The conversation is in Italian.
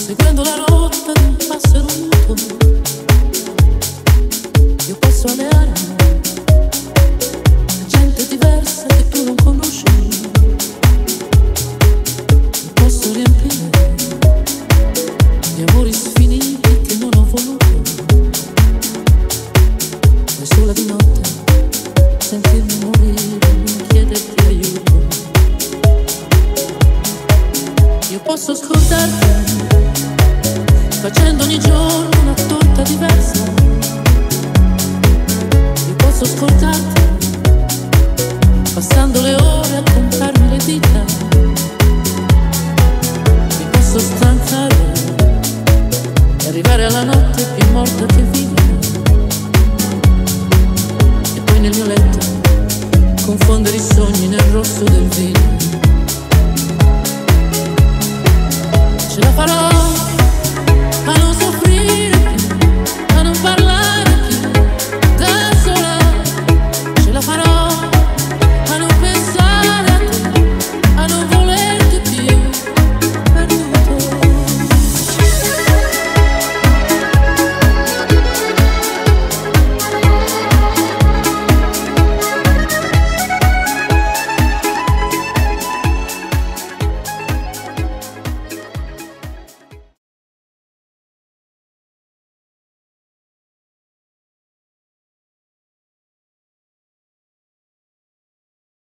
seguendo la rotta di un passero muto. Io passo alle armi, gente diversa che tu non conosci. Io posso riempire di amori sfiniti che non ho voluto. E sola di notte sentirmi morire, non chiederti aiuto. Io posso scordarti facendo ogni giorno una torta diversa. Io posso scordarti passando le ore a contarmi le dita. Mi posso stancare e arrivare alla notte più morta che viva. E poi nel mio letto confondere i sogni nel rosso del vino.